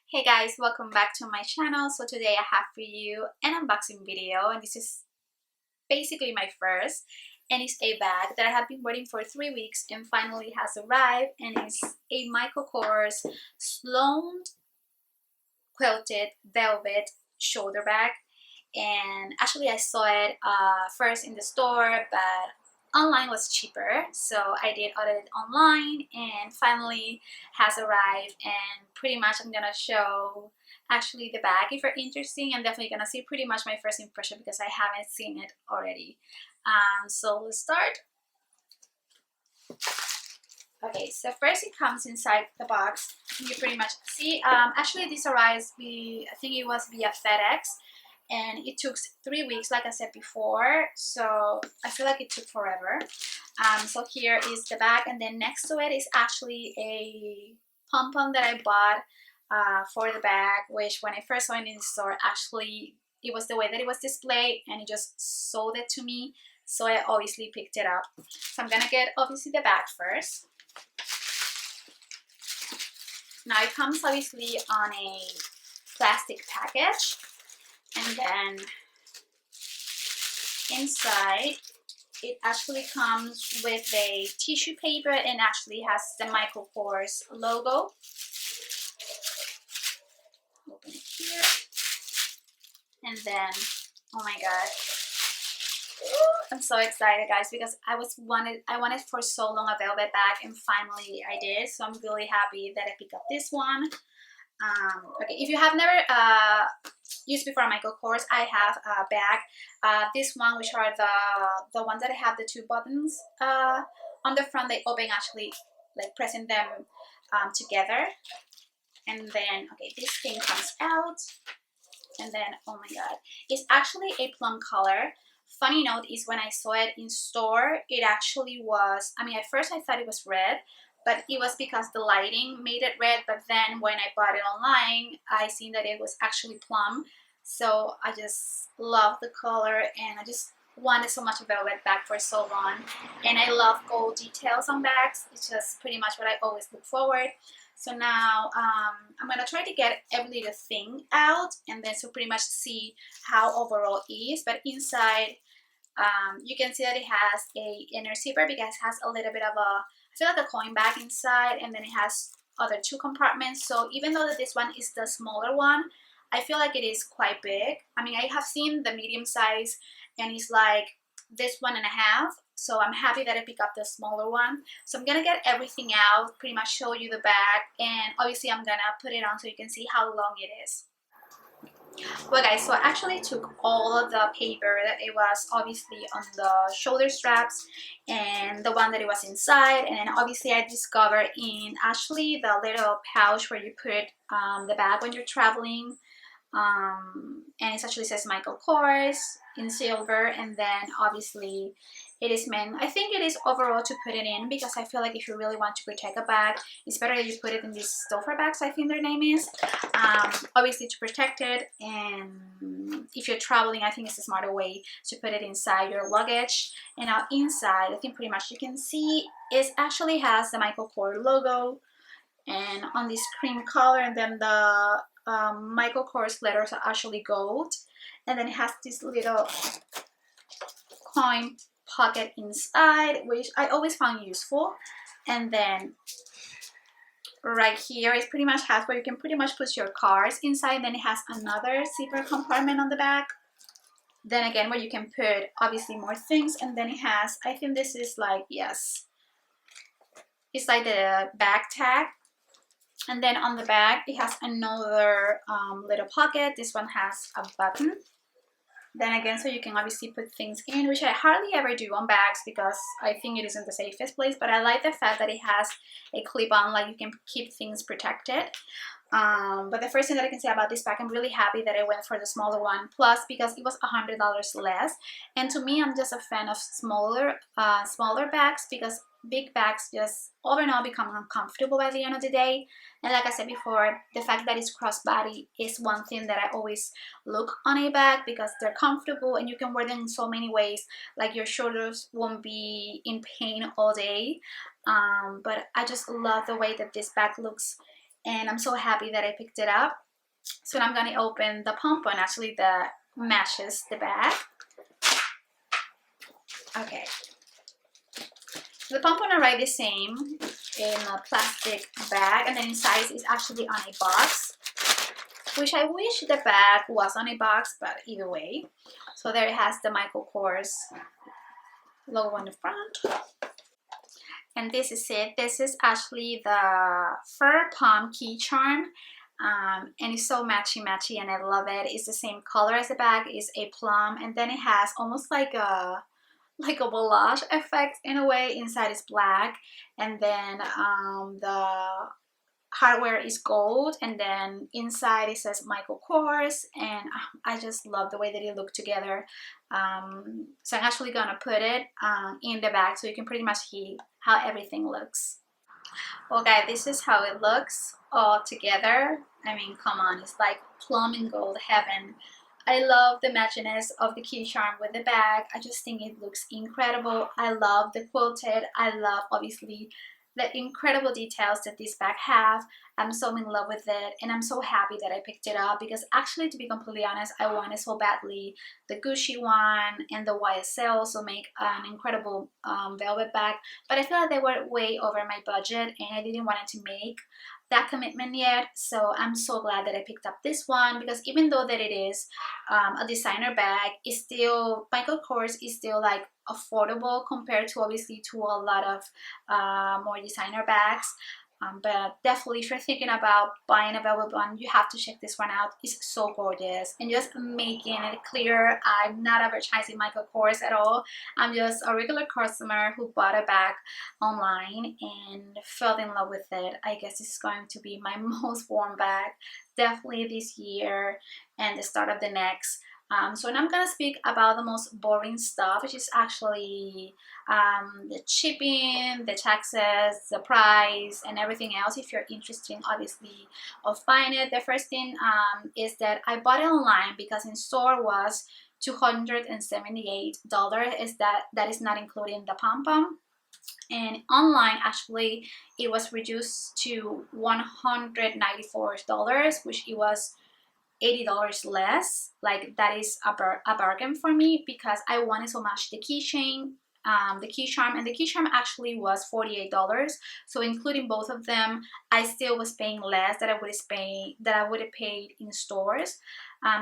Hey guys, welcome back to my channel. So today I have for you an unboxing video, and this is basically my first, and it's a bag that I have been waiting for 3 weeks and finally has arrived, and it's a Michael Kors Sloan Quilted Velvet shoulder bag. And actually I saw it first in the store, but online was cheaper, so I did order it online and finally has arrived. And pretty much I'm gonna show actually the bag if you're interested. I'm definitely gonna see pretty much my first impression because I haven't seen it already. So let's start. Okay, so first it comes inside the box. You pretty much see, actually this arrives, I think it was via FedEx, and it took 3 weeks like I said before, so I feel like it took forever. So here is the bag, and then next to it is actually a pom-pom that I bought for the bag, which when I first saw it in the store, actually it was the way that it was displayed and it just sold it to me, so I obviously picked it up. So I'm gonna get obviously the bag first. Now it comes obviously on a plastic package, and then inside it actually comes with a tissue paper and actually has the Michael Kors logo. Open it here, and then oh my god, I'm so excited guys, because I wanted for so long a velvet bag, and finally I did, so I'm really happy that I picked up this one. Okay, if you have never used before Michael Kors, I have a bag, this one, which are the ones that have the two buttons on the front. They open actually like pressing them together, and then okay, this thing comes out, and then oh my god, it's actually a plum color. Funny note is when I saw it in store, it actually was, I mean at first I thought it was red, but it was because the lighting made it red. But then when I bought it online, I seen that it was actually plum. So I just love the color, and I just wanted so much a velvet bag for so long, and I love gold details on bags. It's just pretty much what I always look forward. So now I'm gonna try to get every little thing out, and then so pretty much see how overall it is. But inside you can see that it has a inner zipper because it has a little bit of a, I feel like a coin bag inside, and then it has other two compartments. So even though that this one is the smaller one, I feel like it is quite big. I mean, I have seen the medium size and it's like this 1.5. So I'm happy that I picked up the smaller one. So I'm gonna get everything out, pretty much show you the bag, and obviously I'm gonna put it on so you can see how long it is. Well guys, so I actually took all of the paper that it was obviously on the shoulder straps and the one that it was inside, and then obviously I discovered in actually the little pouch where you put the bag when you're traveling, and it actually says Michael Kors in silver, and then obviously it is meant, I think it is overall to put it in, because I feel like if you really want to protect a bag, it's better that you put it in these stuffer bags, I think their name is, obviously to protect it. And if you're traveling, I think it's a smarter way to put it inside your luggage. And now inside, I think pretty much you can see it actually has the Michael Kors logo, and on this cream color, and then the Michael Kors letters are actually gold, and then it has this little coin pocket inside, which I always found useful. And then right here it pretty much has where you can pretty much put your cards inside. Then it has another zipper compartment on the back, then again where you can put obviously more things. And then it has, I think this is like, yes, it's like the bag tag. And then on the back it has another little pocket. This one has a button, then again so you can obviously put things in, which I hardly ever do on bags because I think it isn't the safest place. But I like the fact that it has a clip-on, like you can keep things protected. But the first thing that I can say about this bag, I'm really happy that I went for the smaller one, plus because it was $100 less. And to me, I'm just a fan of smaller bags, because big bags just overall become uncomfortable by the end of the day. And like I said before, the fact that it's crossbody is one thing that I always look on a bag, because they're comfortable and you can wear them in so many ways. Like your shoulders won't be in pain all day. But I just love the way that this bag looks. and I'm so happy that I picked it up. So I'm gonna open the pompon, actually that matches the bag. Okay, the pompon arrived the same in a plastic bag, and then inside is actually on a box, which I wish the bag was on a box, but either way. So there it has the Michael Kors logo on the front. And this is it. This is actually the fur palm key charm. And it's so matchy and I love it. It's the same color as the bag. It's a plum, and then it has almost like a volage effect in a way. Inside is black, and then the hardware is gold, and then inside it says Michael Kors, and I just love the way that it look together. So I'm actually gonna put it in the bag so you can pretty much see how everything looks. Okay, this is how it looks all together. I mean, come on, it's like plum and gold heaven. I love the matchiness of the key charm with the bag. I just think it looks incredible. I love the quilted. I love, obviously, the incredible details that this bag have. I'm so in love with it, and I'm so happy that I picked it up because actually, to be completely honest, I wanted so badly the Gucci one and the YSL also make an incredible velvet bag, but I feel like they were way over my budget and I didn't want to make that commitment yet. So I'm so glad that I picked up this one, because even though that it is a designer bag, it's still, Michael Kors is still like affordable compared to obviously to a lot of more designer bags. But definitely, if you're thinking about buying a velvet one, you have to check this one out. It's so gorgeous. And just making it clear, I'm not advertising Michael Kors at all. I'm just a regular customer who bought a bag online and fell in love with it. I guess this is going to be my most worn bag definitely this year and the start of the next. So now I'm gonna speak about the most boring stuff, which is actually the shipping, the taxes, the price, and everything else. If you're interested, obviously, of buying it, the first thing is that I bought it online because in store was $278. Is that is not including the pom-pom. And online, actually, it was reduced to $194, which it was $80 less. Like, that is a bargain for me because I wanted so much the keychain, the key charm, and the key charm actually was $48. So including both of them, I still was paying less than I would have paid in stores.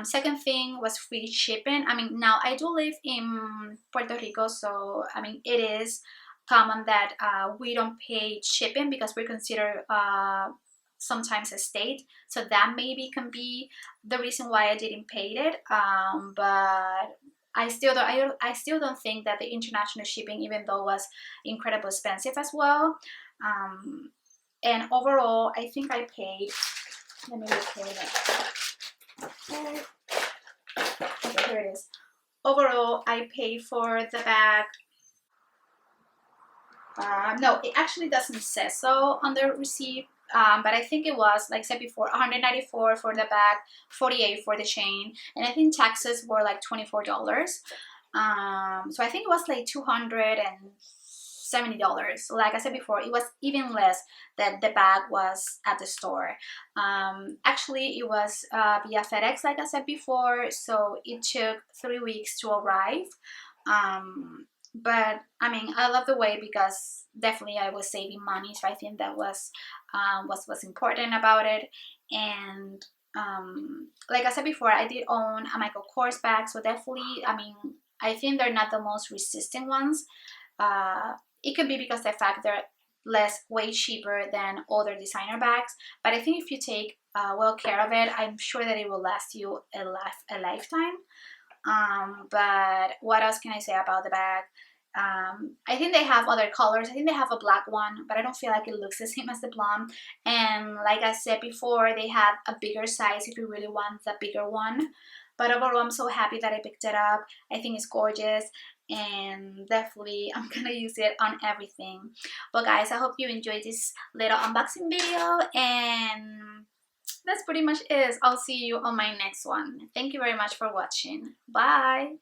Second thing was free shipping. I mean, now I do live in Puerto Rico, so I mean it is common that we don't pay shipping because we're considered sometimes a state, so that maybe can be the reason why I didn't pay it. But I still don't think that the international shipping, even though was incredibly expensive as well. And overall, I think I paid. Let me look here. Okay, here it is. Overall, I paid for the bag. No, it actually doesn't say so on the receipt. But I think it was, like I said before, $194 for the bag, $48 for the chain, and I think taxes were like $24. So I think it was like $270. So like I said before, it was even less than the bag was at the store. Actually, it was via FedEx, like I said before, so it took 3 weeks to arrive. But I mean, I love the way because definitely I was saving money, so I think that was what's important about it. And like I said before, I did own a Michael Kors bag, so definitely, I mean, I think they're not the most resistant ones. It could be because the fact they're way cheaper than other designer bags, but I think if you take well care of it, I'm sure that it will last you a lifetime. But what else can I say about the bag? I think they have other colors. I think they have a black one, but I don't feel like it looks the same as the plum. And like I said before, they have a bigger size if you really want the bigger one. But overall, I'm so happy that I picked it up. I think it's gorgeous, and definitely I'm gonna use it on everything. But guys, I hope you enjoyed this little unboxing video, and that's pretty much it. I'll see you on my next one. Thank you very much for watching. Bye!